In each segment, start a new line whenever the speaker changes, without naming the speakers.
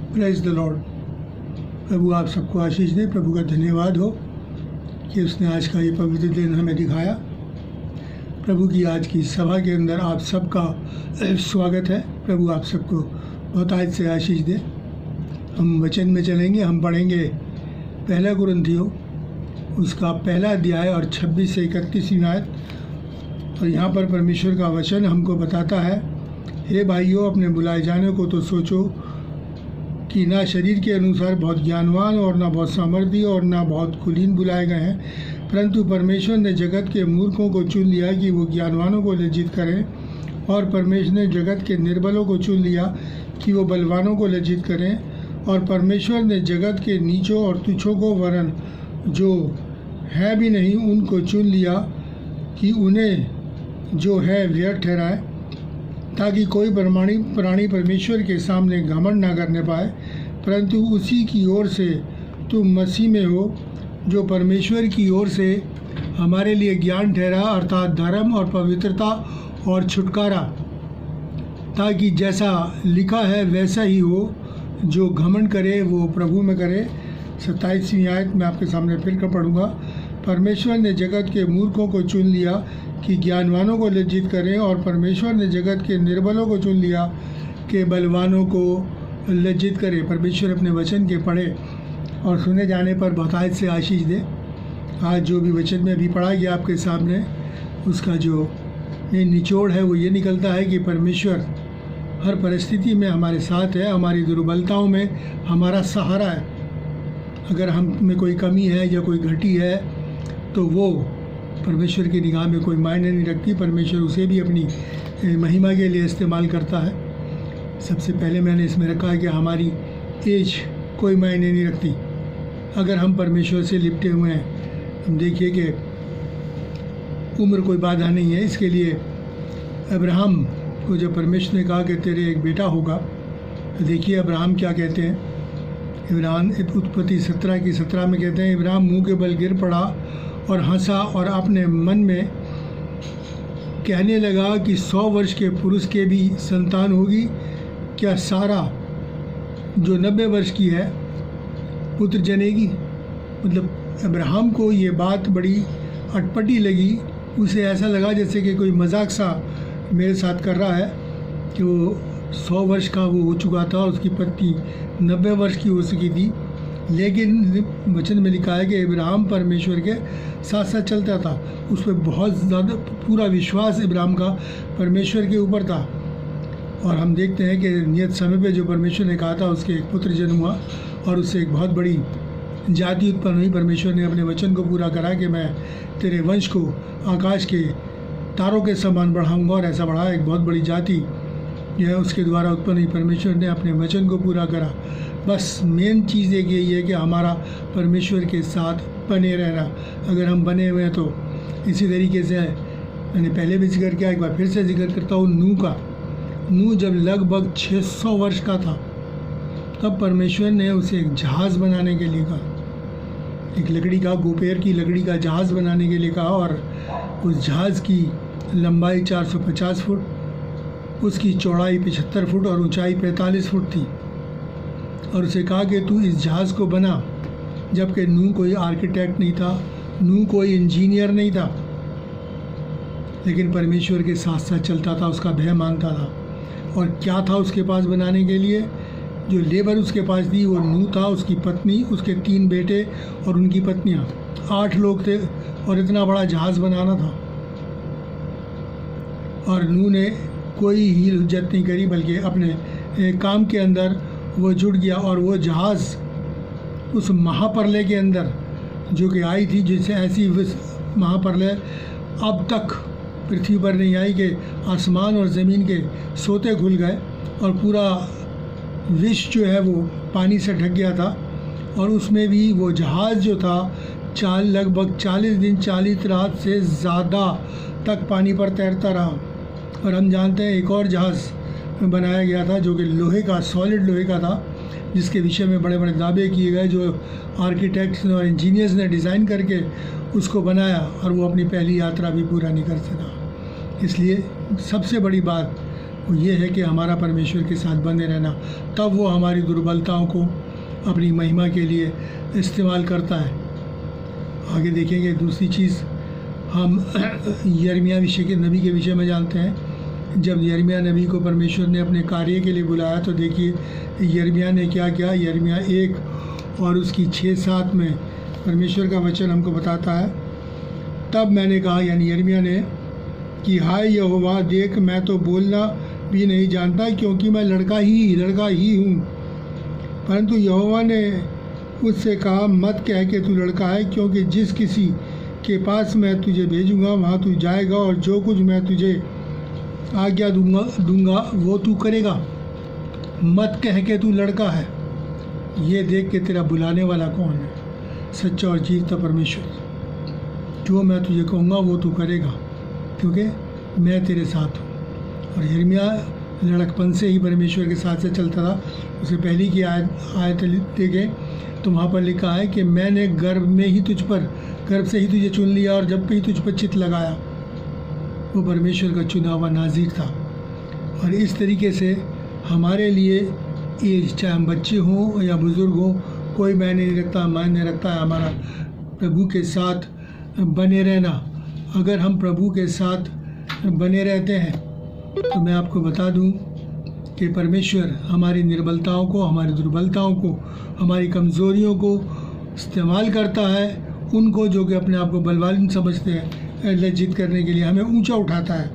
Praise the Lord. प्रभु आप सबको आशीष दे। प्रभु का धन्यवाद हो कि उसने आज का ये पवित्र दिन हमें दिखाया। प्रभु की आज की सभा के अंदर आप सबका स्वागत है। प्रभु आप सबको बहुत आज से आशीष दे। हम वचन में चलेंगे। हम पढ़ेंगे पहला कुरिन्थियों उसका पहला अध्याय और 26 से 31 आयत। और यहाँ पर परमेश्वर का वचन हमको बताता है, हे भाइयों, अपने बुलाए जाने को तो सोचो कि ना शरीर के अनुसार बहुत ज्ञानवान और ना बहुत सामर्थी और ना बहुत कुलीन बुलाए गए हैं, परंतु परमेश्वर ने जगत के मूर्खों को चुन लिया कि वो ज्ञानवानों को लज्जित करें, और परमेश्वर ने जगत के निर्बलों को चुन लिया कि वो बलवानों को लज्जित करें, और परमेश्वर ने जगत के नीचों और तुच्छों को वरन जो है भी नहीं उनको चुन लिया कि उन्हें जो है व्यर्थ ठहराए, ताकि कोई प्राणी परमेश्वर के सामने घमंड ना करने पाए, परंतु उसी की ओर से तुम मसीह में हो, जो परमेश्वर की ओर से हमारे लिए ज्ञान ठहरा, अर्थात धर्म और पवित्रता और छुटकारा, ताकि जैसा लिखा है वैसा ही हो, जो घमंड करे वो प्रभु में करे। 27वीं आयत मैं आपके सामने फिर कर पढ़ूँगा। परमेश्वर ने जगत के मूर्खों को चुन लिया कि ज्ञानवानों को लज्जित करें, और परमेश्वर ने जगत के निर्बलों को चुन लिया कि बलवानों को लज्जित करें। परमेश्वर अपने वचन के पढ़े और सुने जाने पर बहुतायत से आशीष दे। आज जो भी वचन में अभी पढ़ा गया आपके सामने, उसका जो निचोड़ है वो ये निकलता है कि परमेश्वर हर परिस्थिति में हमारे साथ है, हमारी दुर्बलताओं में हमारा सहारा है। अगर हम में कोई कमी है या कोई घटी है तो वो परमेश्वर की निगाह में कोई मायने नहीं रखती। परमेश्वर उसे भी अपनी महिमा के लिए इस्तेमाल करता है। सबसे पहले मैंने इसमें रखा है कि हमारी एज कोई मायने नहीं रखती अगर हम परमेश्वर से लिपटे हुए हैं। हम देखिए कि उम्र कोई बाधा नहीं है। इसके लिए अब्राहम को जब परमेश्वर ने कहा कि तेरे एक बेटा होगा, तो देखिए अब्राहम क्या कहते हैं। इब्राहिम उत्पत्ति 17 में कहते हैं, इब्राहिम मुँह के बल गिर पड़ा और हंसा और अपने मन में कहने लगा कि 100 वर्ष के पुरुष के भी संतान होगी, क्या सारा जो 90 वर्ष की है पुत्र जनेगी। मतलब अब्राहम को ये बात बड़ी अटपटी लगी। उसे ऐसा लगा जैसे कि कोई मजाक सा मेरे साथ कर रहा है कि वो 100 वर्ष का वो हो चुका था, उसकी पत्नी 90 वर्ष की हो चुकी थी। लेकिन वचन में लिखा है कि इब्राहिम परमेश्वर के साथ साथ चलता था। उस पर बहुत ज़्यादा पूरा विश्वास इब्राहिम का परमेश्वर के ऊपर था। और हम देखते हैं कि नियत समय पे जो परमेश्वर ने कहा था, उसके एक पुत्र जन्म हुआ और उससे एक बहुत बड़ी जाति उत्पन्न हुई। परमेश्वर ने अपने वचन को पूरा करा कि मैं तेरे वंश को आकाश के तारों के समान बढ़ाऊँगा, और ऐसा बढ़ा एक बहुत बड़ी जाति यह उसके द्वारा उत्पन्न हुई। परमेश्वर ने अपने वचन को पूरा करा। बस मेन चीज़ एक यही है कि हमारा परमेश्वर के साथ बने रहना। अगर हम बने हुए हैं तो इसी तरीके से मैंने पहले भी जिक्र किया, एक बार फिर से जिक्र करता हूँ नूह का। नूह जब लगभग 600 वर्ष का था, तब परमेश्वर ने उसे एक जहाज़ बनाने के लिए कहा, एक लकड़ी का, गोपेर की लकड़ी का जहाज़ बनाने के लिए कहा। और उस जहाज़ की लंबाई 450 फुट, उसकी चौड़ाई 75 फुट और ऊंचाई 45 फुट थी। और उसे कहा कि तू इस जहाज़ को बना। जबकि नूह कोई आर्किटेक्ट नहीं था, नूह कोई इंजीनियर नहीं था, लेकिन परमेश्वर के साथ साथ चलता था, उसका भय मानता था। और क्या था उसके पास बनाने के लिए? जो लेबर उसके पास थी वो नूह था, उसकी पत्नी, उसके 3 बेटे और उनकी पत्नियां। 8 लोग थे और इतना बड़ा जहाज़ बनाना था। और नूह ने कोई ही हुज्जत नहीं करी, बल्कि अपने काम के अंदर वो जुट गया। और वो जहाज़ उस महाप्रलय के अंदर जो कि आई थी, जिससे ऐसी महाप्रलय अब तक पृथ्वी पर नहीं आई कि आसमान और ज़मीन के सोते खुल गए और पूरा विश्व जो है वो पानी से ढक गया था। और उसमें भी वो जहाज़ जो था लगभग 40 दिन 40 रात से ज़्यादा तक पानी पर तैरता रहा। और हम जानते हैं एक और जहाज़ बनाया गया था जो कि लोहे का, सॉलिड लोहे का था, जिसके विषय में बड़े बड़े दावे किए गए, जो आर्किटेक्ट्स और इंजीनियर्स ने डिज़ाइन करके उसको बनाया, और वो अपनी पहली यात्रा भी पूरा नहीं कर सका। इसलिए सबसे बड़ी बात वो ये है कि हमारा परमेश्वर के साथ बने रहना, तब वो हमारी दुर्बलताओं को अपनी महिमा के लिए इस्तेमाल करता है। आगे देखेंगे दूसरी चीज़ हम यिर्मयाह नबी के विषय में जानते हैं। जब यिर्मयाह नबी को परमेश्वर ने अपने कार्य के लिए बुलाया तो देखिए यिर्मयाह ने क्या किया। यिर्मयाह 1 और उसकी 6-7 में परमेश्वर का वचन हमको बताता है, तब मैंने कहा, यानी यिर्मयाह ने, कि हाय यहोवा, देख मैं तो बोलना भी नहीं जानता क्योंकि मैं लड़का ही हूँ। परंतु यहोवा ने उससे कहा, मत कह के तू लड़का है, क्योंकि जिस किसी के पास मैं तुझे भेजूँगा वहाँ तू जाएगा और जो कुछ मैं तुझे आज्ञा दूंगा वो तू करेगा। मत कह के तू लड़का है। ये देख के तेरा बुलाने वाला कौन है? सच्चा और जीवता परमेश्वर। जो मैं तुझे कहूँगा वो तू करेगा, क्योंकि मैं तेरे साथ हूँ। और यिर्मयाह लड़कपन से ही परमेश्वर के साथ से चलता था। उसे पहली की आयत देखें तो वहाँ पर लिखा है कि मैंने गर्भ से ही तुझे चुन लिया और जब भी तुझ पर चित्त लगाया। वो परमेश्वर का चुना हुआ नाज़ीर था। और इस तरीके से हमारे लिए एज, चाहे हम बच्चे हों या बुज़ुर्ग हों, कोई मायने नहीं रखता है हमारा प्रभु के साथ बने रहना। अगर हम प्रभु के साथ बने रहते हैं तो मैं आपको बता दूं कि परमेश्वर हमारी निर्बलताओं को, हमारी दुर्बलताओं को, हमारी कमज़ोरियों को इस्तेमाल करता है। उनको जो कि अपने आप को बलवान समझते हैं, लज्जित करने के लिए हमें ऊंचा उठाता है।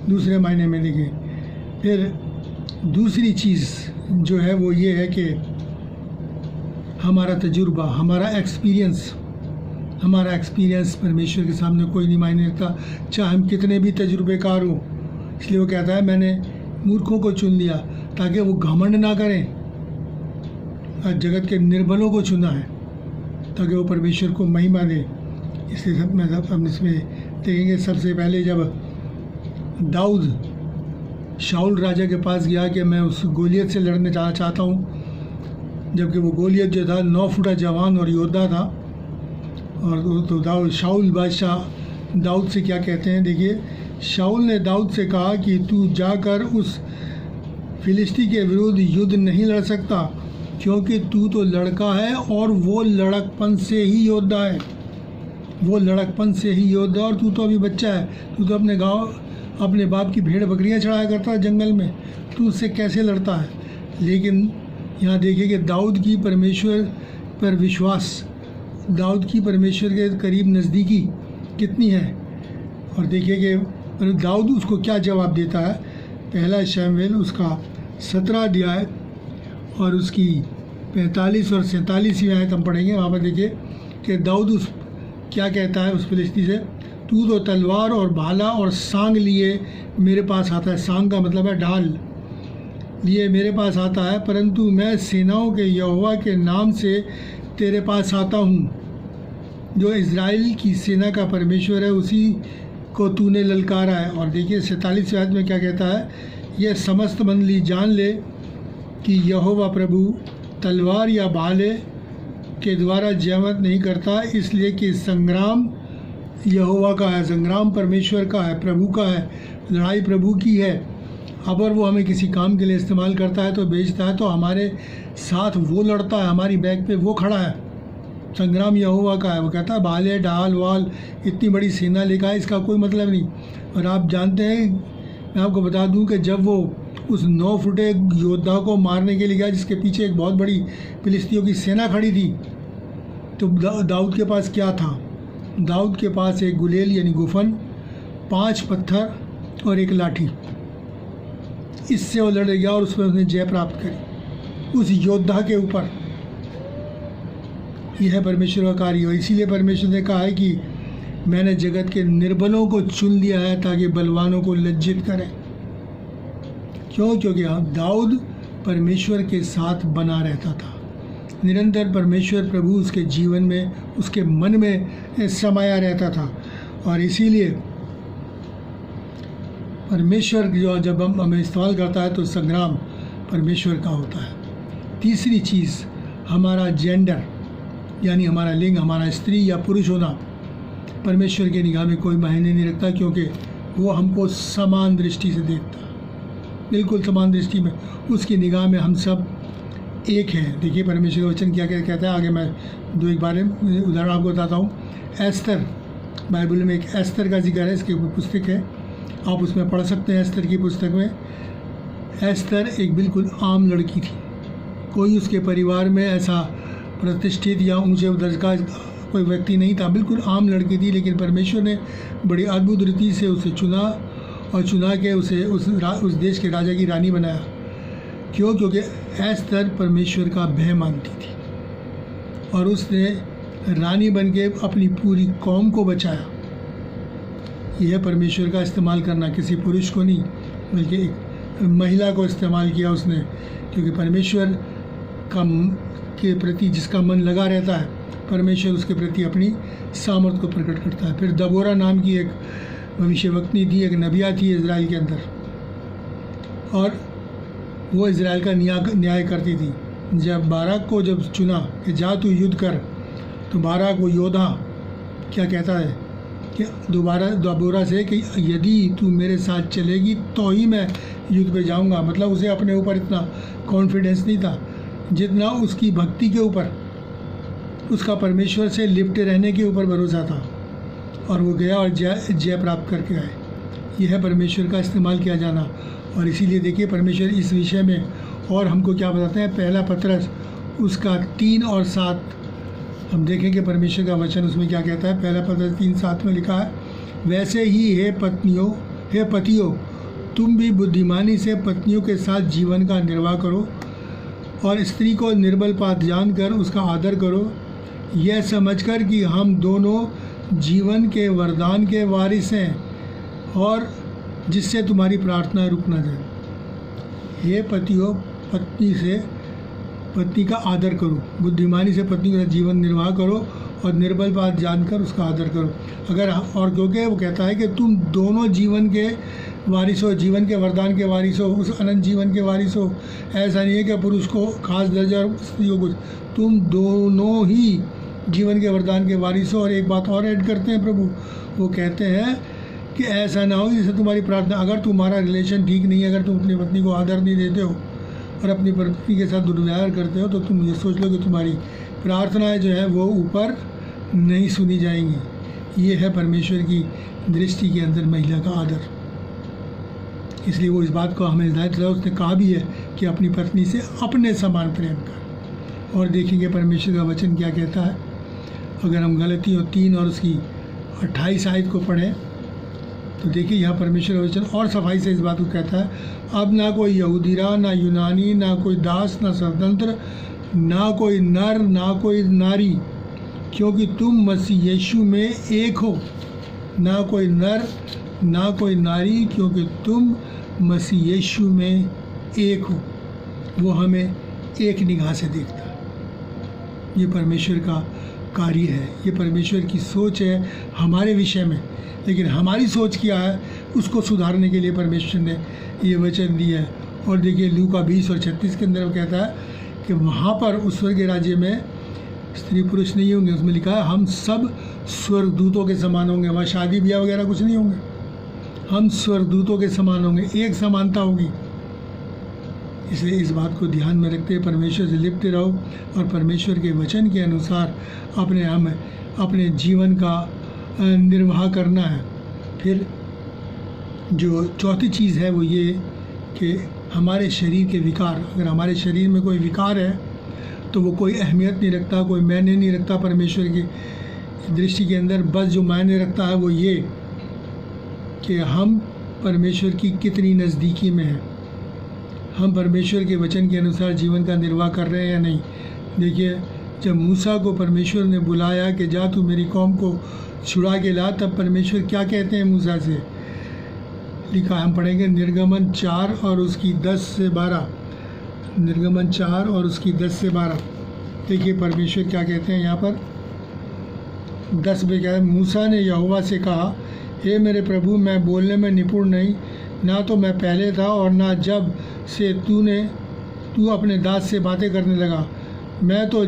दूसरे मायने में देखें। फिर दूसरी चीज़ जो है वो ये है कि हमारा तजुर्बा, हमारा एक्सपीरियंस परमेश्वर के सामने कोई नहीं मायने रखता, चाहे हम कितने भी तजुर्बेकार हों। इसलिए वो कहता है मैंने मूर्खों को चुन लिया ताकि वो घमंड ना करें। आज जगत के निर्बलों को चुना है ताकि वो परमेश्वर को महिमा दें। इसलिए हम इसमें देखेंगे, सबसे पहले जब दाऊद शाऊल राजा के पास गया कि मैं उस गोलियत से लड़ने जाना चाहता हूँ, जबकि वो गोलियत जो था 9 फुटा जवान और योद्धा था। और तो शाऊल बादशाह दाऊद से क्या कहते हैं, देखिए, शाऊल ने दाऊद से कहा कि तू जाकर उस फिलिस्ती के विरुद्ध युद्ध नहीं लड़ सकता, क्योंकि तू तो लड़का है और वो लड़कपन से ही योद्धा है। और तू तो अभी बच्चा है। तू तो अपने गांव अपने बाप की भेड़ बकरियां चढ़ाया करता है जंगल में, तू उससे कैसे लड़ता है? लेकिन यहाँ देखिए कि दाऊद की परमेश्वर पर विश्वास, दाऊद की परमेश्वर के करीब नज़दीकी कितनी है। और देखिए कि दाऊद उसको क्या जवाब देता है। पहला शमूएल उसका 17 अध्याय और उसकी 45 और 47 आयत हम पढ़ेंगे। वहाँ पर देखिए कि दाऊद उस क्या कहता है उस फिलिस्ती से, तू तो तलवार और भाला और सांग लिए मेरे पास आता है। सांग का मतलब है ढाल, लिए मेरे पास आता है, परंतु मैं सेनाओं के यहोवा के नाम से तेरे पास आता हूँ। जो इज़राइल की सेना का परमेश्वर है उसी को तूने ललकारा है। और देखिए 47 आयत में क्या कहता है, यह समस्त मंडली जान ले कि यहोवा प्रभु तलवार या भाले के द्वारा जयवंत नहीं करता, इसलिए कि संग्राम यहोवा का है, संग्राम परमेश्वर का है, प्रभु का है, लड़ाई प्रभु की है। अगर वो हमें किसी काम के लिए इस्तेमाल करता है तो बेचता है, तो हमारे साथ वो लड़ता है, हमारी बैक पे वो खड़ा है। संग्राम यहोवा का है। वो कहता है भाले ढाल वाल इतनी बड़ी सेना लेकर आए, इसका कोई मतलब नहीं। और आप जानते हैं, मैं आपको बता दूं कि जब वो उस 9 फुटे योद्धा को मारने के लिए गया जिसके पीछे एक बहुत बड़ी फिलिस्तियों की सेना खड़ी थी, तो दाऊद के पास क्या था? दाऊद के पास एक गुलेल यानी गुफन, 5 पत्थर और एक लाठी। इससे वो लड़ गया और उसमें उसने जय प्राप्त करी उस योद्धा के ऊपर। यह है परमेश्वर का कार्य। इसीलिए परमेश्वर ने कहा है कि मैंने जगत के निर्बलों को चुन लिया है ताकि बलवानों को लज्जित करें। क्यों? क्योंकि दाऊद परमेश्वर के साथ बना रहता था। निरंतर परमेश्वर प्रभु उसके जीवन में, उसके मन में समाया रहता था। और इसीलिए परमेश्वर जो जब हमें इस्तेमाल करता है तो संग्राम परमेश्वर का होता है। तीसरी चीज़, हमारा जेंडर यानी हमारा लिंग, हमारा स्त्री या पुरुष होना परमेश्वर की निगाह में कोई मायने नहीं रखता, क्योंकि वो हमको समान दृष्टि से देखता है। बिल्कुल समान दृष्टि में, उसकी निगाह में हम सब एक हैं। देखिए परमेश्वर का वचन क्या क्या कहता है। आगे मैं दो एक बारे में उदाहरण आपको बताता हूँ। एस्तर, बाइबल में एक एस्तर का जिक्र है, इसकी पुस्तक है, आप उसमें पढ़ सकते हैं। एस्तर की पुस्तक में एस्तर एक बिल्कुल आम लड़की थी। कोई उसके परिवार में ऐसा प्रतिष्ठित या ऊंचे दर्ज का कोई व्यक्ति नहीं था, बिल्कुल आम लड़की थी। लेकिन परमेश्वर ने बड़ी अद्भुत रीति से उसे चुना और चुना के उसे उस देश के राजा की रानी बनाया। क्यों? क्योंकि एस्तर परमेश्वर का भय मानती थी और उसने रानी बन के अपनी पूरी कौम को बचाया। यह परमेश्वर का इस्तेमाल करना, किसी पुरुष को नहीं बल्कि एक महिला को इस्तेमाल किया उसने, क्योंकि परमेश्वर के प्रति जिसका मन लगा रहता है, परमेश्वर उसके प्रति अपनी सामर्थ को प्रकट करता है। फिर दबोरा नाम की एक भविष्यवक्तनी थी, एक नबिया थी इज़राइल के अंदर, और वो इज़राइल का न्याय करती थी। जब बाराक को जब चुना कि जा तू युद्ध कर, तो बाराक वो योद्धा क्या कहता है कि दबोरा से कि यदि तू मेरे साथ चलेगी तो ही मैं युद्ध पे जाऊंगा। मतलब उसे अपने ऊपर इतना कॉन्फिडेंस नहीं था जितना उसकी भक्ति के ऊपर, उसका परमेश्वर से लिपटे रहने के ऊपर भरोसा था, और वो गया और जय प्राप्त करके आए। यह है परमेश्वर का इस्तेमाल किया जाना। और इसीलिए देखिए परमेश्वर इस विषय में और हमको क्या बताते हैं। पहला पत्रस उसका 3 और 7 हम देखेंगे परमेश्वर का वचन उसमें क्या कहता है। पहला पत्रस 3:7 में लिखा है, वैसे ही हे पतियों तुम भी बुद्धिमानी से पत्नियों के साथ जीवन का निर्वाह करो और स्त्री को निर्बल पात जानकर उसका आदर करो, यह समझकर कि हम दोनों जीवन के वरदान के वारिस हैं और जिससे तुम्हारी प्रार्थना रुक न जाए। हे पतियों, पत्नी का आदर करो, बुद्धिमानी से पत्नी के साथ जीवन निर्वाह करो और निर्बल बात जानकर उसका आदर करो। अगर और क्योंकि वो कहता है कि तुम दोनों जीवन के वारिस हो, जीवन के वरदान के वारिस हो, उस अनंत जीवन के वारिस हो। ऐसा नहीं है कि पुरुष को खास दर्जा और स्त्री को कुछ, तुम दोनों ही जीवन के वरदान के वारिस हो। और एक बात और ऐड करते हैं प्रभु, वो कहते हैं कि ऐसा ना हो जैसे तुम्हारी प्रार्थना, अगर तुम्हारा रिलेशन ठीक नहीं है, अगर तुम अपनी पत्नी को आदर नहीं देते हो और अपनी पत्नी के साथ दुर्व्यवहार करते हो, तो तुम ये सोच लो कि तुम्हारी प्रार्थनाएं जो है वो ऊपर नहीं सुनी जाएंगी। ये है परमेश्वर की दृष्टि के अंदर महिला का आदर। इसलिए वो इस बात को हमें हिदायत दिया, उसने कहा भी है कि अपनी पत्नी से अपने समान प्रेम कर। और देखेंगे परमेश्वर का वचन क्या कहता है। अगर हम गलतियों 3 और उसकी 28 आयत को पढ़ें तो देखिए यहाँ परमेश्वर का वचन और सफाई से इस बात को कहता है, अब ना कोई यहूदीरा, ना यूनानी, ना कोई दास, ना स्वतंत्र, ना कोई नर, ना कोई नारी, क्योंकि तुम मसीह यीशु में एक हो। ना कोई नर, ना कोई नारी, क्योंकि तुम मसीह यीशु में एक हो। वो हमें एक निगाह से देखता है। ये परमेश्वर का कार्य है, ये परमेश्वर की सोच है हमारे विषय में। लेकिन हमारी सोच क्या है, उसको सुधारने के लिए परमेश्वर ने ये वचन दिया है। और देखिए लूका 20 और 36 के अंदर वो कहता है कि वहाँ पर उस स्वर्ग के राज्य में स्त्री पुरुष नहीं होंगे। उसमें लिखा है हम सब स्वर्गदूतों के समान होंगे। वहाँ शादी ब्याह वगैरह कुछ नहीं होंगे, हम स्वर्गदूतों के समान होंगे, एक समानता होगी। इसलिए इस बात को ध्यान में रखते हुए परमेश्वर से लिपटे रहो और परमेश्वर के वचन के अनुसार अपने जीवन का निर्वाह करना है। फिर जो चौथी चीज़ है वो ये कि हमारे शरीर के विकार, अगर हमारे शरीर में कोई विकार है तो वो कोई अहमियत नहीं रखता, कोई मायने नहीं रखता परमेश्वर की दृष्टि के अंदर। बस जो मायने रखता है वो ये कि हम परमेश्वर की कितनी नज़दीकी में हैं, हम परमेश्वर के वचन के अनुसार जीवन का निर्वाह कर रहे हैं या नहीं। देखिए जब मूसा को परमेश्वर ने बुलाया कि जा तू मेरी कौम को छुड़ा के ला, तब परमेश्वर क्या कहते हैं मूसा से, लिखा हम पढ़ेंगे निर्गमन 4 और उसकी 10 से 12। निर्गमन 4 और उसकी 10 से 12। देखिए परमेश्वर क्या कहते हैं यहाँ पर 10 में क्या है। मूसा ने यहोवा से कहा, हे मेरे प्रभु, मैं बोलने में निपुण नहीं, ना तो मैं पहले था और ना जब से तू अपने दास से बातें करने लगा। मैं तो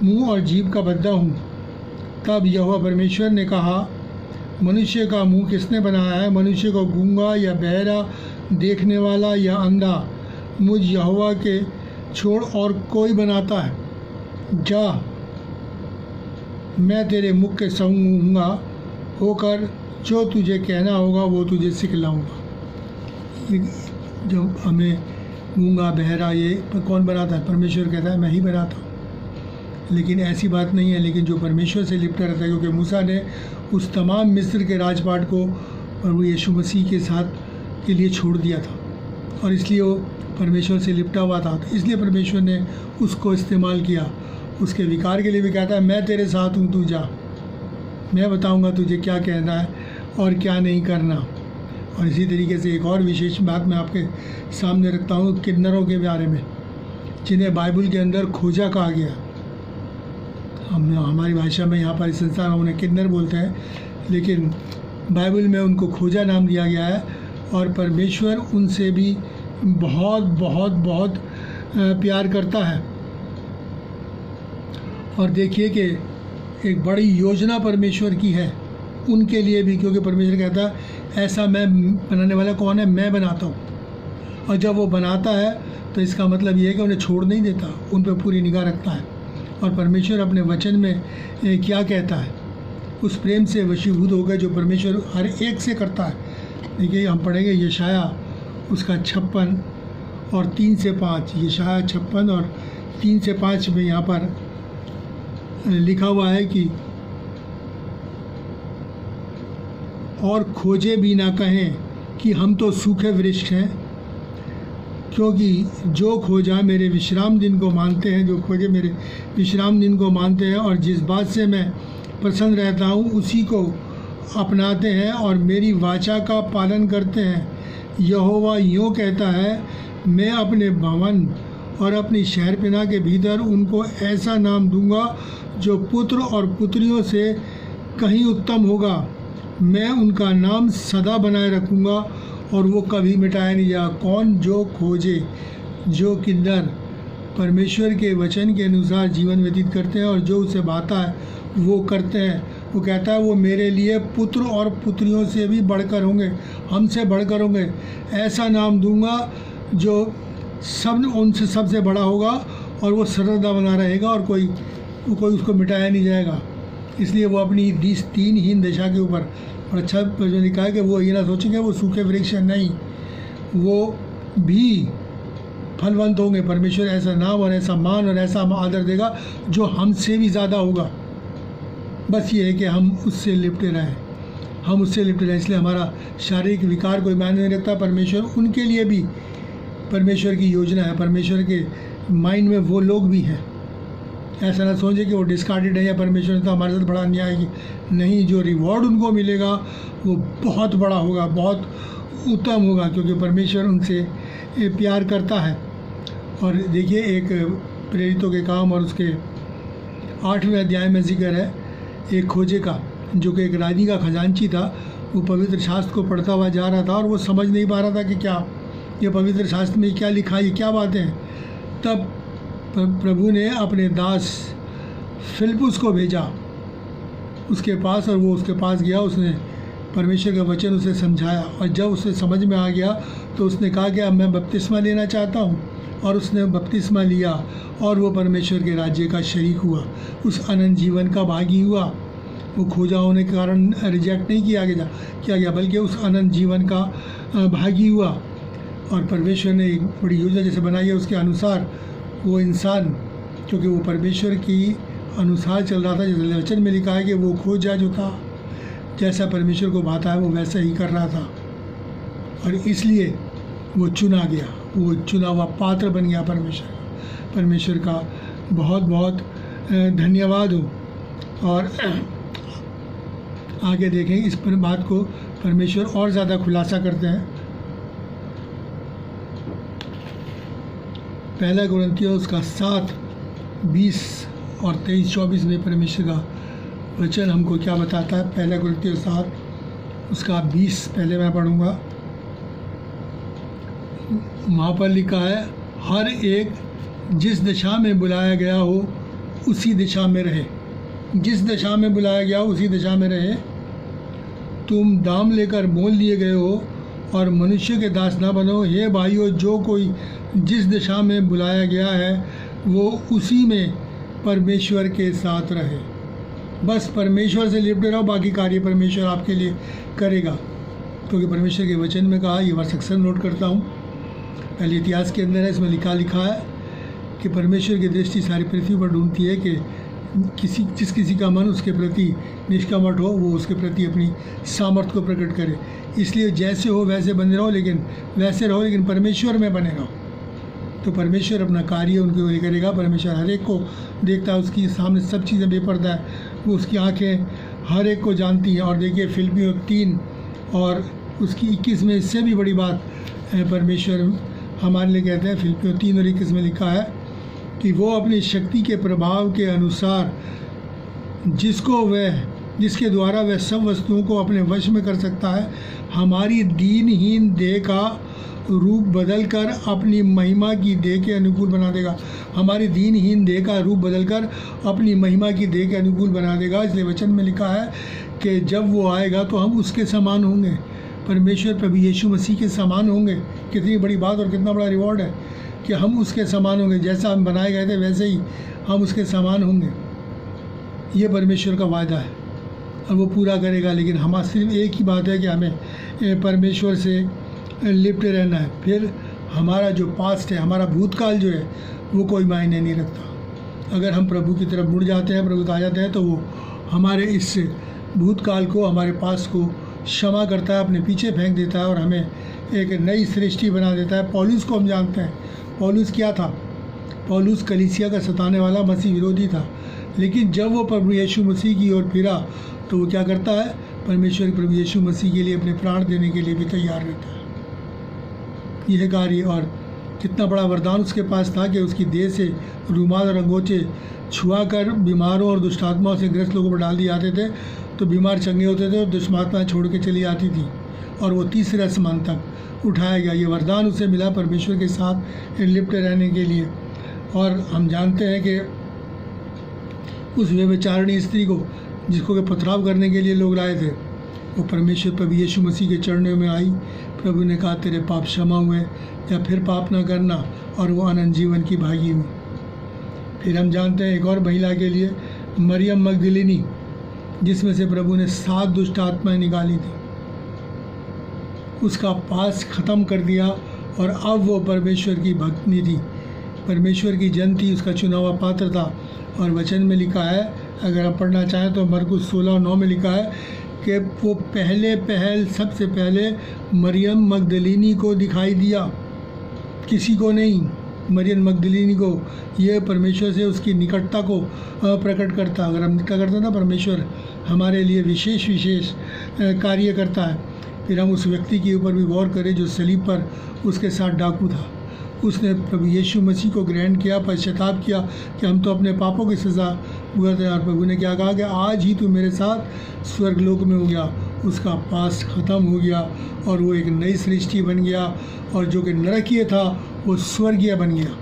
मुँह और जीभ का बद्दा हूँ। तब यहोवा परमेश्वर ने कहा, मनुष्य का मुंह किसने बनाया है? मनुष्य को गूंगा या बहरा देखने वाला या अंधा मुझ यहोवा के छोड़ और कोई बनाता है। जा, मैं तेरे मुख के संग होकर जो तुझे कहना होगा वो तुझे सिखलाऊंगा। जब हमें गूंगा बहरा ये कौन बनाता है? परमेश्वर कहता है मैं ही बनाता हूँ। लेकिन ऐसी बात नहीं है, लेकिन जो परमेश्वर से लिपटा रहता है, क्योंकि मूसा ने उस तमाम मिस्र के राजपाट को प्रभु यीशु मसीह के साथ के लिए छोड़ दिया था, और इसलिए वो परमेश्वर से लिपटा हुआ था। तो इसलिए परमेश्वर ने उसको इस्तेमाल किया। उसके विकार के लिए भी कहता है मैं तेरे साथ हूँ, तू जा, मैं बताऊँगा तुझे क्या कहना है और क्या नहीं करना। और इसी तरीके से एक और विशेष बात मैं आपके सामने रखता हूँ किन्नरों के बारे में, जिन्हें बाइबल के अंदर खोजा कहा गया। हम हमारी भाषा में यहाँ पर इस संसार में उन्हें किन्नर बोलते हैं, लेकिन बाइबल में उनको खोजा नाम दिया गया है। और परमेश्वर उनसे भी बहुत बहुत बहुत प्यार करता है। और देखिए कि एक बड़ी योजना परमेश्वर की है उनके लिए भी, क्योंकि परमेश्वर कहता है ऐसा मैं बनाने वाला कौन है? मैं बनाता हूँ। और जब वो बनाता है तो इसका मतलब ये है कि उन्हें छोड़ नहीं देता, उन पर पूरी निगाह रखता है। और परमेश्वर अपने वचन में क्या कहता है, उस प्रेम से वशीभूत होकर जो परमेश्वर हर एक से करता है। देखिए हम पढ़ेंगे यशाया उसका 56 और 3 से 5, यशाया 56 और 3 से 5 में यहाँ पर लिखा हुआ है कि और खोजे भी ना कहें कि हम तो सूखे वृक्ष हैं, क्योंकि जो खोजा मेरे विश्राम दिन को मानते हैं, जो खोजे मेरे विश्राम दिन को मानते हैं और जिस बात से मैं प्रसन्न रहता हूँ उसी को अपनाते हैं और मेरी वाचा का पालन करते हैं। यहोवा यूँ कहता है मैं अपने भवन और अपनी शहरपनाह के भीतर उनको ऐसा नाम दूंगा जो पुत्र और पुत्रियों से कहीं उत्तम होगा। मैं उनका नाम सदा बनाए रखूँगा और वो कभी मिटाया नहीं जाएगा। कौन? जो खोजे, जो किन्नर परमेश्वर के वचन के अनुसार जीवन व्यतीत करते हैं और जो उसे भाता है वो करते हैं। वो कहता है वो मेरे लिए पुत्र और पुत्रियों से भी बढ़कर होंगे, हमसे बढ़कर होंगे। ऐसा नाम दूंगा जो सब उनसे सबसे बड़ा होगा और वो सर्वदा बना रहेगा और कोई उसको मिटाया नहीं जाएगा। इसलिए वो अपनी दीनहीन दशा के ऊपर और अच्छा जो लिखा है कि वो ये ना सोचेंगे वो सूखे वृक्ष नहीं, वो भी फलवंत होंगे। परमेश्वर ऐसा नाम और ऐसा मान और ऐसा आदर देगा जो हमसे भी ज़्यादा होगा। बस ये है कि हम उससे लिपटे रहें, हम उससे लिपटे रहें। इसलिए हमारा शारीरिक विकार कोई मायने नहीं रखता। परमेश्वर उनके लिए भी परमेश्वर की योजना है, परमेश्वर के माइंड में वो लोग भी हैं। ऐसा ना सोचे कि वो डिस्कार्डेड है या परमेश्वर ने तो हमारे साथ बड़ा अन्याय किया। नहीं, जो रिवॉर्ड उनको मिलेगा वो बहुत बड़ा होगा, बहुत उत्तम होगा, क्योंकि परमेश्वर उनसे प्यार करता है। और देखिए एक प्रेरितों के काम और उसके 8वें अध्याय में जिक्र है एक खोजे का, जो कि एक रानी का खजांची था। वो पवित्र शास्त्र को पढ़ता हुआ जा रहा था और वो समझ नहीं पा रहा था कि क्या ये पवित्र शास्त्र में क्या लिखा है, ये क्या बातें हैं। तब प्रभु ने अपने दास फिलिप्पुस को भेजा उसके पास, और वो उसके पास गया। उसने परमेश्वर का वचन उसे समझाया, और जब उसे समझ में आ गया तो उसने कहा कि अब मैं बपतिस्मा लेना चाहता हूँ। और उसने बपतिस्मा लिया और वो परमेश्वर के राज्य का शरीक हुआ, उस अनंत जीवन का भागी हुआ। वो खोजा होने के कारण रिजेक्ट नहीं किया गया, बल्कि उस अनंत जीवन का भागी हुआ। और परमेश्वर ने एक बड़ी योजना जैसे बनाई है, उसके अनुसार वो इंसान, क्योंकि वो परमेश्वर की अनुसार चल रहा था, जैसे वचन में लिखा है कि वो खोजा जो था जैसा परमेश्वर को भाता है वो वैसा ही कर रहा था, और इसलिए वो चुना गया, वो चुना हुआ पात्र बन गया परमेश्वर का बहुत बहुत धन्यवाद हो। और आगे देखें इस पर बात को परमेश्वर और ज़्यादा खुलासा करते हैं। पहला कुरिन्थियों उसका 7, 20 और 23-24 में परमेश्वर का वचन हमको क्या बताता है। पहला कुरिन्थियों 7 उसका 20 पहले मैं पढ़ूँगा। वहाँ पर लिखा है, हर एक जिस दिशा में बुलाया गया हो उसी दिशा में रहे। जिस दिशा में बुलाया गया हो उसी दिशा में रहे। तुम दाम लेकर मोल लिए गए हो और मनुष्य के दास न बनो। हे भाइयों, जो कोई जिस दिशा में बुलाया गया है वो उसी में परमेश्वर के साथ रहे। बस परमेश्वर से लिपटे रहो, बाकी कार्य परमेश्वर आपके लिए करेगा। क्योंकि परमेश्वर के वचन में कहा, ये वर्ष अक्सर नोट करता हूँ, पहले इतिहास के अंदर है, इसमें लिखा है कि परमेश्वर की दृष्टि सारी पृथ्वी पर ढूंढती है कि जिस किसी का मन उसके प्रति निष्कपट हो, वो उसके प्रति अपनी सामर्थ्य को प्रकट करे। इसलिए जैसे हो वैसे बने रहो, लेकिन परमेश्वर में बने रहो। तो परमेश्वर अपना कार्य उनके लिए करेगा। परमेश्वर हर एक को देखता है, उसकी सामने सब चीज़ें बेपर्दा है, वो उसकी आंखें हर एक को जानती हैं। और देखिए फिलिप्पियों 3 और उसकी 21 में इससे भी बड़ी बात परमेश्वर हमारे लिए कहते हैं। फिलिप्पियों 3 और 21 में लिखा है कि वो अपनी शक्ति के प्रभाव के अनुसार जिसके द्वारा वह सब वस्तुओं को अपने वश में कर सकता है, हमारी दीनहीन देह का रूप बदलकर अपनी महिमा की देह के अनुकूल बना देगा। हमारी दीनहीन देह का रूप बदलकर अपनी महिमा की देह के अनुकूल बना देगा। इसलिए वचन में लिखा है कि जब वो आएगा तो हम उसके समान होंगे। परमेश्वर प्रभु यीशु मसीह के समान होंगे। कितनी बड़ी बात और कितना बड़ा रिवॉर्ड है कि हम उसके समान होंगे। जैसा हम बनाए गए थे वैसे ही हम उसके समान होंगे। ये परमेश्वर का वायदा है और वो पूरा करेगा। लेकिन हमारा सिर्फ एक ही बात है कि हमें परमेश्वर से लिपटे रहना है। फिर हमारा जो पास्ट है, हमारा भूतकाल जो है, वो कोई मायने नहीं रखता। अगर हम प्रभु की तरफ मुड़ जाते हैं, प्रभु आ जाते हैं, तो वो हमारे इस भूतकाल को, हमारे पास्ट को क्षमा करता है, अपने पीछे फेंक देता है और हमें एक नई सृष्टि बना देता है। पौलुस को हम जानते हैं। पौलुस क्या था? पौलुस कलीसिया का सताने वाला मसीह विरोधी था। लेकिन जब वो प्रभु यीशु मसीह की ओर फिरा तो वो क्या करता है? परमेश्वर प्रभु यीशु मसीह के लिए अपने प्राण देने के लिए भी तैयार रहता है। यह कार्य, और कितना बड़ा वरदान उसके पास था कि उसकी देह से रूमाल और अंगोचे छुआ कर बीमारों और दुष्टात्माओं से ग्रस्त लोगों पर डाल दिए जाते थे, तो बीमार चंगे होते थे और दुष्टात्माएं छोड़ के चली आती थी और वो तीसरे आसमान तक उठाया गया। ये वरदान उसे मिला परमेश्वर के साथ लिप्टे रहने के लिए। और हम जानते हैं कि उस व्यभिचारिणी स्त्री को, जिसको के पथराव करने के लिए लोग लाए थे, वो परमेश्वर प्रभु यीशु मसीह के चरणों में आई। प्रभु ने कहा, तेरे पाप क्षमा हुए, या फिर पाप ना करना, और वो अनंत जीवन की भागी हुई। फिर हम जानते हैं एक और महिला के लिए, मरियम मगदलिनी, जिसमें से प्रभु ने 7 दुष्ट आत्माएं निकाली थी, उसका पास ख़त्म कर दिया और अब वो परमेश्वर की भक्तनी थी, परमेश्वर की जन थी, उसका चुना हुआ पात्र था। और वचन में लिखा है, अगर आप पढ़ना चाहें तो मरकुस 16:9 में लिखा है कि वो सबसे पहले मरियम मगदलिनी को दिखाई दिया, किसी को नहीं। मरियम मगदलिनी को ये परमेश्वर से उसकी निकटता को प्रकट करता। अगर हम क्या करते हैं ना, परमेश्वर हमारे लिए विशेष कार्य करता है। फिर हम उस व्यक्ति के ऊपर भी गौर करें जो सलीब पर उसके साथ डाकू था। उसने प्रभु यीशु मसीह को ग्रहण किया, पश्चाताप किया कि हम तो अपने पापों की सज़ा भुगत हैं। और प्रभु ने क्या कहा कि आज ही तू मेरे साथ स्वर्गलोक में हो गया। उसका पास्ट ख़त्म हो गया और वो एक नई सृष्टि बन गया, और जो कि नरकीय था वो स्वर्गीय बन गया।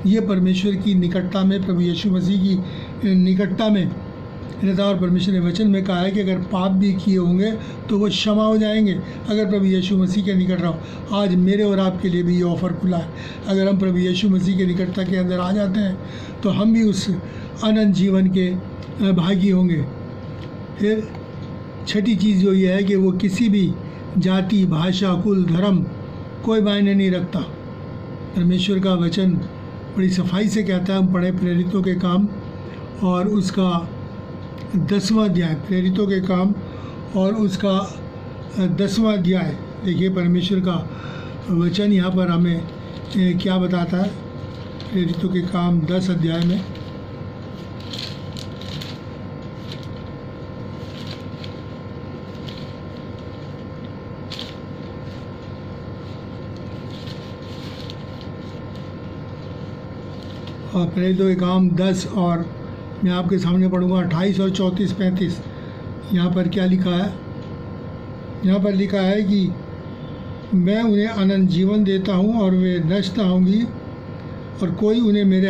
ये परमेश्वर की निकटता में, प्रभु यीशु मसीह की निकटता में रहता। और परमेश्वर ने वचन में कहा है कि अगर पाप भी किए होंगे तो वो क्षमा हो जाएंगे अगर प्रभु यीशु मसीह के निकट रहो। आज मेरे और आपके लिए भी ये ऑफ़र खुला है। अगर हम प्रभु यीशु मसीह के निकटता के अंदर आ जाते हैं तो हम भी उस अनंत जीवन के भागी होंगे। फिर छठी चीज़ जो ये है कि वो किसी भी जाति, भाषा, कुल, धर्म कोई मायने नहीं रखता। परमेश्वर का वचन बड़ी सफाई से कहता है। हम पढ़े प्रेरितों के काम और उसका 10वां अध्याय, प्रेरितों के काम और उसका 10वां अध्याय। देखिए परमेश्वर का वचन यहाँ पर हमें क्या बताता है। प्रेरितों के काम 10 अध्याय में और प्रेरितों के काम 10 और मैं आपके सामने पढ़ूंगा 28 और 34, 35। यहाँ पर क्या लिखा है? यहाँ पर लिखा है कि मैं उन्हें अनंत जीवन देता हूँ और वे नष्ट ना होंगी और कोई उन्हें मेरे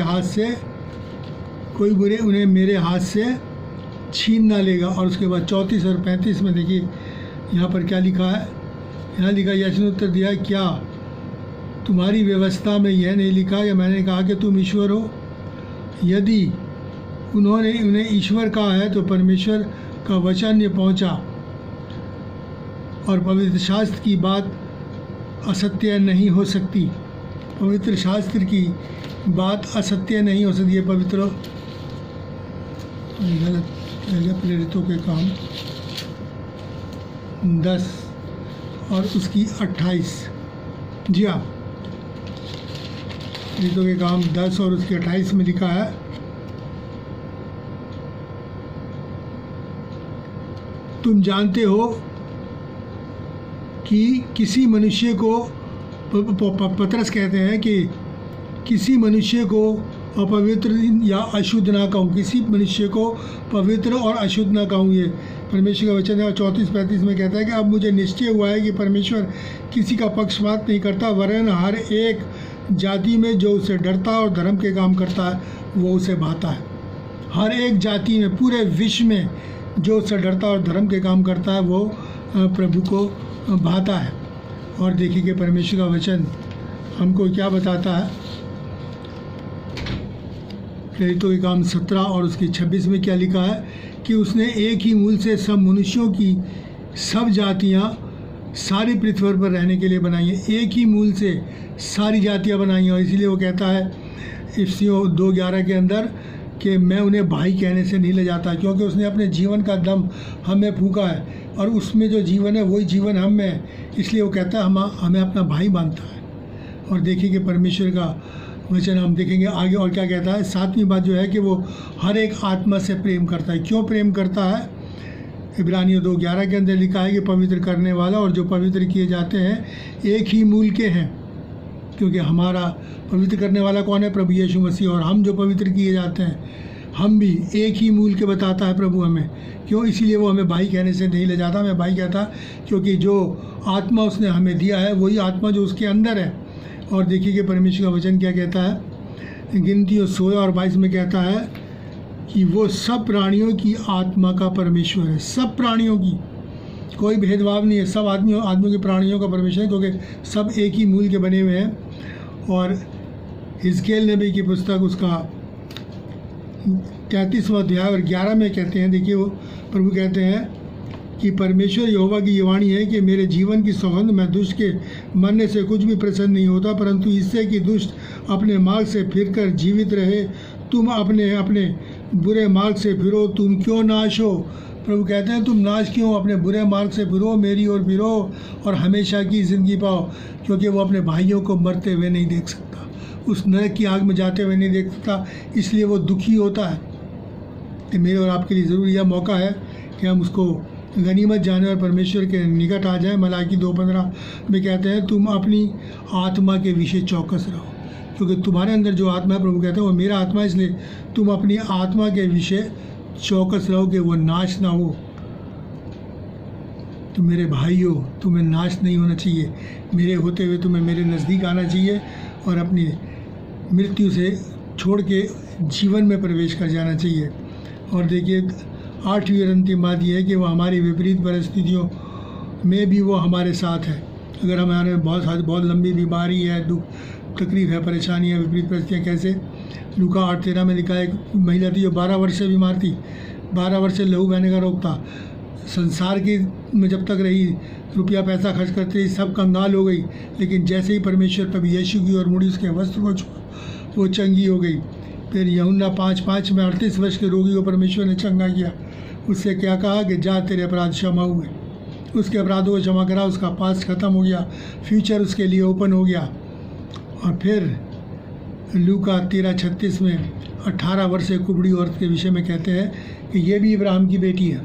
हाथ से छीन ना लेगा। और उसके बाद 34 और 35 में देखिए यहाँ पर क्या लिखा है। यहाँ लिखा, यीशु ने उत्तर दिया, क्या तुम्हारी व्यवस्था में यह नहीं लिखा कि मैंने कहा कि तुम ईश्वर हो? यदि उन्होंने उन्हें ईश्वर कहा है तो परमेश्वर का वचन ये पहुँचा और पवित्र शास्त्र की बात असत्य नहीं हो सकती। पवित्र शास्त्र की बात असत्य नहीं हो सकती है। पवित्र गलत प्रेरितों के काम 10 और उसकी 28। जी हाँ, प्रेरितों के काम 10 और उसके 28 में लिखा है, तुम जानते हो कि किसी मनुष्य को, पतरस कहते हैं कि किसी मनुष्य को अपवित्र या अशुद्ध ना कहूँ, किसी मनुष्य को पवित्र और अशुद्ध ना कहूँ। ये परमेश्वर का वचन है। 34-35 में कहता है कि अब मुझे निश्चय हुआ है कि परमेश्वर किसी का पक्षपात नहीं करता, वरन हर एक जाति में जो उसे डरता और धर्म के काम करता है वो उसे भाता है। हर एक जाति में, पूरे विश्व में जो उससे डरता और धर्म के काम करता है वो प्रभु को भाता है। और देखिए कि परमेश्वर का वचन हमको क्या बताता है। प्रेरितों के काम 17 और उसकी 26 में क्या लिखा है कि उसने एक ही मूल से सब मनुष्यों की सब जातियाँ सारी पृथ्वी पर रहने के लिए बनाई हैं। एक ही मूल से सारी जातियाँ बनाई हैं। और इसीलिए वो कहता है इफिसियों 2:11 के अंदर कि मैं उन्हें भाई कहने से नहीं ले जाता, क्योंकि उसने अपने जीवन का दम हमें फूंका है और उसमें जो जीवन है वही जीवन हम में है। इसलिए वो कहता है हमें अपना भाई मानता है। और देखिए कि परमेश्वर का वचन हम देखेंगे आगे और क्या कहता है। 7वीं बात जो है कि वो हर एक आत्मा से प्रेम करता है। क्यों प्रेम करता है? इब्रानियों 2:11 के अंदर लिखा है कि पवित्र करने वाला और जो पवित्र किए जाते हैं एक ही मूल के हैं। क्योंकि हमारा पवित्र करने वाला कौन है? प्रभु यीशु मसीह। और हम जो पवित्र किए जाते हैं हम भी एक ही मूल के बताता है प्रभु हमें। क्यों? इसीलिए वो हमें भाई कहने से नहीं ले जाता, हमें भाई कहता, क्योंकि जो आत्मा उसने हमें दिया है वही आत्मा जो उसके अंदर है। और देखिए कि परमेश्वर का वचन क्या कहता है। गिनतियों 16 और 22 में कहता है कि वो सब प्राणियों की आत्मा का परमेश्वर है। सब प्राणियों की, कोई भेदभाव नहीं है। सब आदमियों के प्राणियों का परमेश्वर है, क्योंकि सब एक ही मूल के बने हुए हैं। और हिजकेल नबी की पुस्तक उसका 33वां अध्याय और 11 में कहते हैं, देखिए वो प्रभु कहते हैं कि परमेश्वर यहोवा की ये वाणी है कि मेरे जीवन की सौगंध, मैं दुष्ट के मरने से कुछ भी प्रसन्न नहीं होता, परंतु इससे कि दुष्ट अपने मार्ग से फिरकर जीवित रहे। तुम अपने अपने बुरे मार्ग से फिरो, तुम क्यों नाश हो? प्रभु कहते हैं तुम नाश क्यों? अपने बुरे मार्ग से फिरो, मेरी ओर फिरो और हमेशा की ज़िंदगी पाओ। क्योंकि वो अपने भाइयों को मरते हुए नहीं देख सकता, उस नरक की आग में जाते हुए नहीं देख सकता, इसलिए वो दुखी होता है। कि मेरे और आपके लिए ज़रूर यह मौका है कि हम उसको गनीमत जाने और परमेश्वर के निकट आ जाए। मलाकी 2:15 में कहते हैं तुम अपनी आत्मा के विषय चौकस रहो, क्योंकि तुम्हारे अंदर जो आत्मा है, प्रभु कहते हैं वो मेरा आत्मा है, इसलिए तुम अपनी आत्मा के विषय चौकस रहो कि वो नाश ना हो। तुम मेरे भाई हो, तुम्हें नाश नहीं होना चाहिए। मेरे होते हुए तुम्हें मेरे नज़दीक आना चाहिए और अपनी मृत्यु से छोड़ के जीवन में प्रवेश कर जाना चाहिए। और देखिए 8वीं और अंतिम बात यह है कि वो हमारी विपरीत परिस्थितियों में भी वो हमारे साथ है। अगर हमारे बहुत लंबी बीमारी है, दुख तकलीफ है, परेशानी है, विपरीत परिस्थितियाँ कैसे? लूका 8:13 में लिखा है एक महिला थी जो 12 वर्ष से बीमार थी। 12 वर्ष से लहू बहने का रोग था। संसार की में जब तक रही, रुपया पैसा खर्च करते रही, सब कंगाल हो गई, लेकिन जैसे ही परमेश्वर प्रभु यीशु की और मुड़ी उसके वस्त्र को छुआ वो चंगी हो गई। फिर यूहन्ना 5:5 में 38 वर्ष के रोगी को परमेश्वर ने चंगा किया। उससे क्या कहा कि जा तेरे अपराध क्षमा हुए। उसके अपराधों को क्षमा करा, उसका पास्ट ख़त्म हो गया, फ्यूचर उसके लिए ओपन हो गया। और फिर लूका 13:36 में 18 वर्ष से कुबड़ी औरत के विषय में कहते हैं कि ये भी इब्राहिम की बेटी है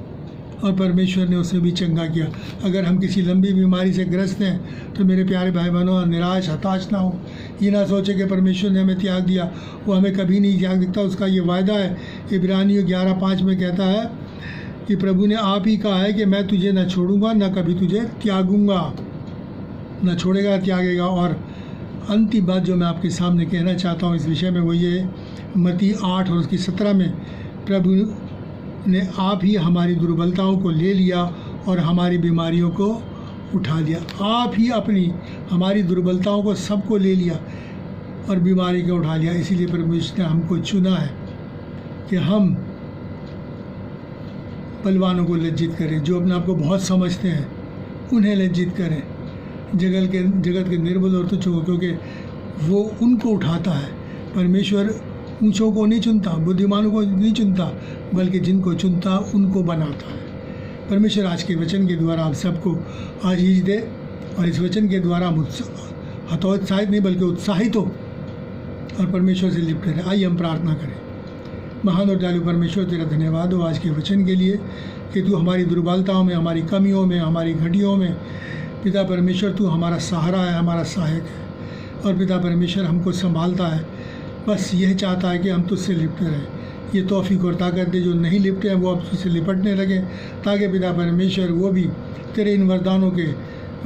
और परमेश्वर ने उसे भी चंगा किया। अगर हम किसी लंबी बीमारी से ग्रस्त हैं तो मेरे प्यारे भाई बहनों, निराश हताश ना हो। ये ना सोचे कि परमेश्वर ने हमें त्याग दिया, वो हमें कभी नहीं त्याग देता। उसका ये वायदा है। इब्रानियों 11:5 में कहता है कि प्रभु ने आप ही कहा है कि मैं तुझे न छोड़ूंगा न कभी तुझे त्यागूंगा, न छोड़ेगा त्यागेगा। और अंतिम बात जो मैं आपके सामने कहना चाहता हूँ इस विषय में वो ये, मत्ती 8 और उसकी 17 में प्रभु ने आप ही हमारी दुर्बलताओं को ले लिया और हमारी बीमारियों को उठा लिया। आप ही अपनी हमारी दुर्बलताओं को सबको ले लिया और बीमारी को उठा लिया। इसीलिए परमेश्वर ने हमको चुना है कि हम बलवानों को लज्जित करें, जो अपने आप को बहुत समझते हैं उन्हें लज्जित करें, जगत के निर्बल और तुच्छों को, क्योंकि वो उनको उठाता है। परमेश्वर ऊंचों को नहीं चुनता, बुद्धिमानों को नहीं चुनता, बल्कि जिनको चुनता उनको बनाता है। परमेश्वर आज के वचन के द्वारा आप सबको आशीष दे और इस वचन के द्वारा हम हतोत्साहित नहीं बल्कि उत्साहित हो और परमेश्वर से लिपटे रहे। आइए हम प्रार्थना करें। महान और दयालु परमेश्वर, तेरा धन्यवाद हो आज के वचन के लिए कि तू हमारी दुर्बलताओं में, हमारी कमियों में, हमारी घटियों में पिता परमेश्वर तू हमारा सहारा है, हमारा सहायक है। और पिता परमेश्वर हमको संभालता है, बस यह चाहता है कि हम तुझसे लिपटे रहें। ये तौफीक और ताकत दे, जो नहीं लिपटे हैं वो अब तुझसे लिपटने लगे, ताकि पिता परमेश्वर वो भी तेरे इन वरदानों के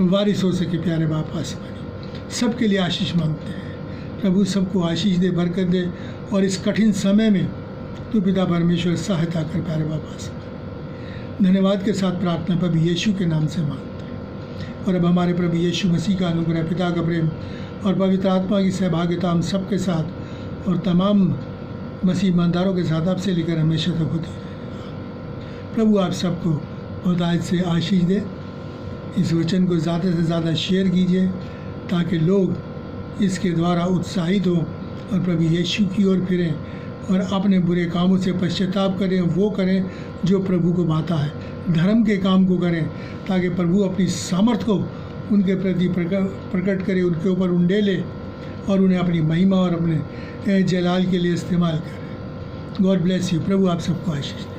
वारिस हो सके। प्यारे बाप आसमानी, सबके लिए आशीष मांगते हैं। प्रभु सबको आशीष दे, बरकत दे और इस कठिन समय में तू पिता परमेश्वर सहायता कर। प्यारे बाप आसमानी, धन्यवाद के साथ प्रार्थना प्रभु यीशु के नाम से मांगते हैं। और अब हमारे प्रभु यीशु मसीह का अनुग्रह, पिता का प्रेम और पवित्र आत्मा की सहभागिता हम सबके साथ और तमाम मसीह ईमानदारों के साथ आपसे लेकर हमेशा तक होती है। प्रभु आप सबको बहुतायत से आशीष दे। इस वचन को ज़्यादा से ज़्यादा शेयर कीजिए ताकि लोग इसके द्वारा उत्साहित हों और प्रभु यीशु की ओर फिरें और अपने बुरे कामों से पश्चाताप करें, वो करें जो प्रभु को भाता है, धर्म के काम को करें, ताकि प्रभु अपनी सामर्थ को उनके प्रति प्रकट करे, उनके ऊपर उंडेले और उन्हें अपनी महिमा और अपने जलाल के लिए इस्तेमाल करें। God bless you. प्रभु आप सबको आशीष दे।